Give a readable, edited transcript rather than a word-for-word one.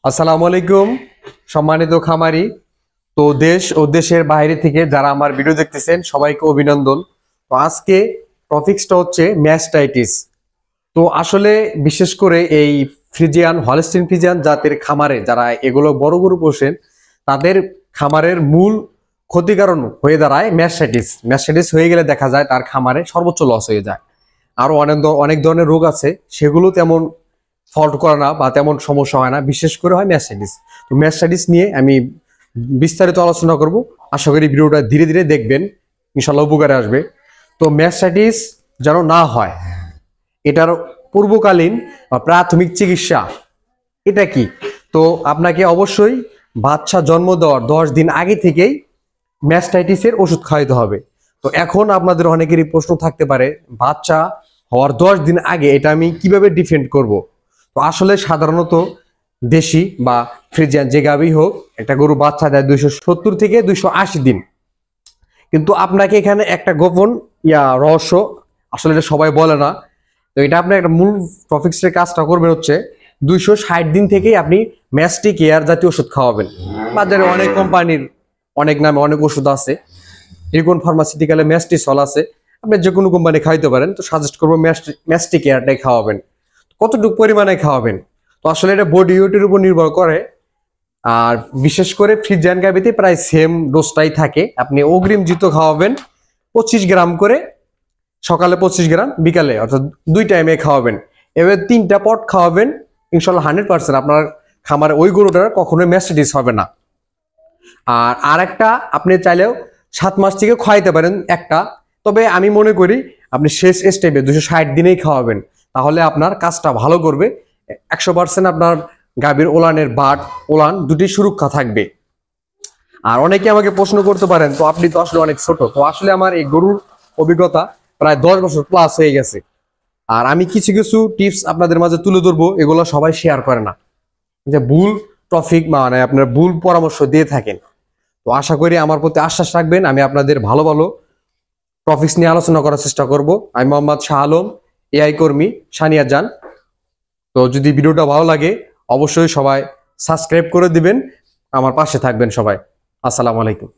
আসসালামু আলাইকুম সম্মানিত খামারি। তো দেশ ও দেশের বাইরে থেকে যারা আমার ভিডিও দেখতেছেন সবাইকে অভিনন্দন। তো আজকে টপিকসটা হচ্ছে ম্যাস্টাইটিস। তো আসলে বিশেষ করে এই ফ্রিজিয়ান হলস্টিন ফ্রিজিয়ান জাতের খামারে যারা এগুলো বড় গরু পোষেন তাদের খামারের মূল ক্ষতিকারণ হয়ে দাঁড়ায় ম্যাস্টাইটিস। ম্যাস্টাইটিস হয়ে গেলে দেখা যায় তার খামারে সর্বোচ্চ লস হয়ে যায়। আরো অনেক ধরনের রোগ আছে, সেগুলো তেমন ফল্ট করে না বা তেমন সমস্যা হয় না, বিশেষ করে হয় ম্যাস্টাইটিস। তো ম্যাস্টাইটিস নিয়ে আমি বিস্তারিত আলোচনা করব। আশা করি ভিডিওটা ধীরে ধীরে দেখবেন, ইনশাল্লাহ উপকারে আসবে। তো ম্যাস্টাইটিস যেন না হয়, এটার পূর্বকালীন বা প্রাথমিক চিকিৎসা এটা কি? তো আপনাকে অবশ্যই বাচ্চা জন্ম দেওয়ার 10 দিন আগে থেকেই ম্যাস্টাইটিসের ওষুধ খাওয়াইতে হবে। তো এখন আপনাদের অনেকেরই প্রশ্ন থাকতে পারে, বাচ্চা হওয়ার 10 দিন আগে এটা আমি কিভাবে ডিফেন্ড করব? তো আসলে সাধারণত দেশি বা ফ্রিজিয়ান যে গাভী হোক, একটা গরু বাচ্চা দেয় 270 থেকে 280 দিন। কিন্তু আপনাকে এখানে একটা গোপন রহস্য, আসলে এটা সবাই বলে না। তো এটা আপনি একটা মূল টপিক্সের কাজটা করবেন হচ্ছে 260 দিন থেকেই আপনি ম্যাস্টিক এয়ার জাতীয় ওষুধ খাওয়াবেন। বাজারে অনেক কোম্পানির অনেক নামে অনেক ওষুধ আছে, রিকন ফার্মাসিউটিক্যালে ম্যাস্টিসল আছে, আপনি যে কোনো কোম্পানি খাইতে পারেন। তো সাজেস্ট করবো ম্যাস্টিক এয়ারটাই খাওয়াবেন। কতটুকু পরিমাণে খাওয়াবেন? তো আসলে এটা বডি ওয়েটের উপর নির্ভর করে, আর বিশেষ করে ফ্রিজিয়ান গাভীতে প্রায় সেম ডোজটাই থাকে। আপনি অগ্রিম জিতো খাওয়াবেন 25 গ্রাম করে, সকালে 25 গ্রাম, বিকালে, অর্থাৎ 2 টাইমে খাওয়াবেন। এবার 3টা পট খাওয়াবেন, ইনশাল্লাহ 100% আপনার খামারে ওই গরুটার কখনোই ম্যাস্টাইটিস হবে না। আর আরেকটা আপনি চাইলেও 7 মাস থেকে খাওয়াইতে পারেন একটা, তবে আমি মনে করি আপনি শেষ স্টেপে 260 দিনেই খাওয়াবেন, তাহলে আপনার কাজটা ভালো করবে। 100% আপনার গাভীর ওলানের বাট ওলান দুটি সুরক্ষা থাকবে। আর অনেকে আমাকে প্রশ্ন করতে পারেন, তো আপনি তো আসলে অনেক ছোট। তো আসলে আমার এই গরুর অভিজ্ঞতা প্রায় 10 বছর প্লাস হয়ে গেছে। আর আমি কিছু কিছু টিপস আপনাদের মাঝে তুলে ধরবো, এগুলো সবাই শেয়ার করে না, যে ভুল টপিক মানে আপনার ভুল পরামর্শ দিয়ে থাকেন। তো আশা করি আমার প্রতি আশ্বাস রাখবেন, আমি আপনাদের ভালো ভালো টপিকস নিয়ে আলোচনা করার চেষ্টা করব। আমি মোহাম্মদ শাহ আলম, এআই কর্মী, সানিয়া জান। তো যদি ভিডিওটা ভালো লাগে অবশ্যই সবাই সাবস্ক্রাইব করে দিবেন, আমার পাশে থাকবেন সবাই। আসসালামু আলাইকুম।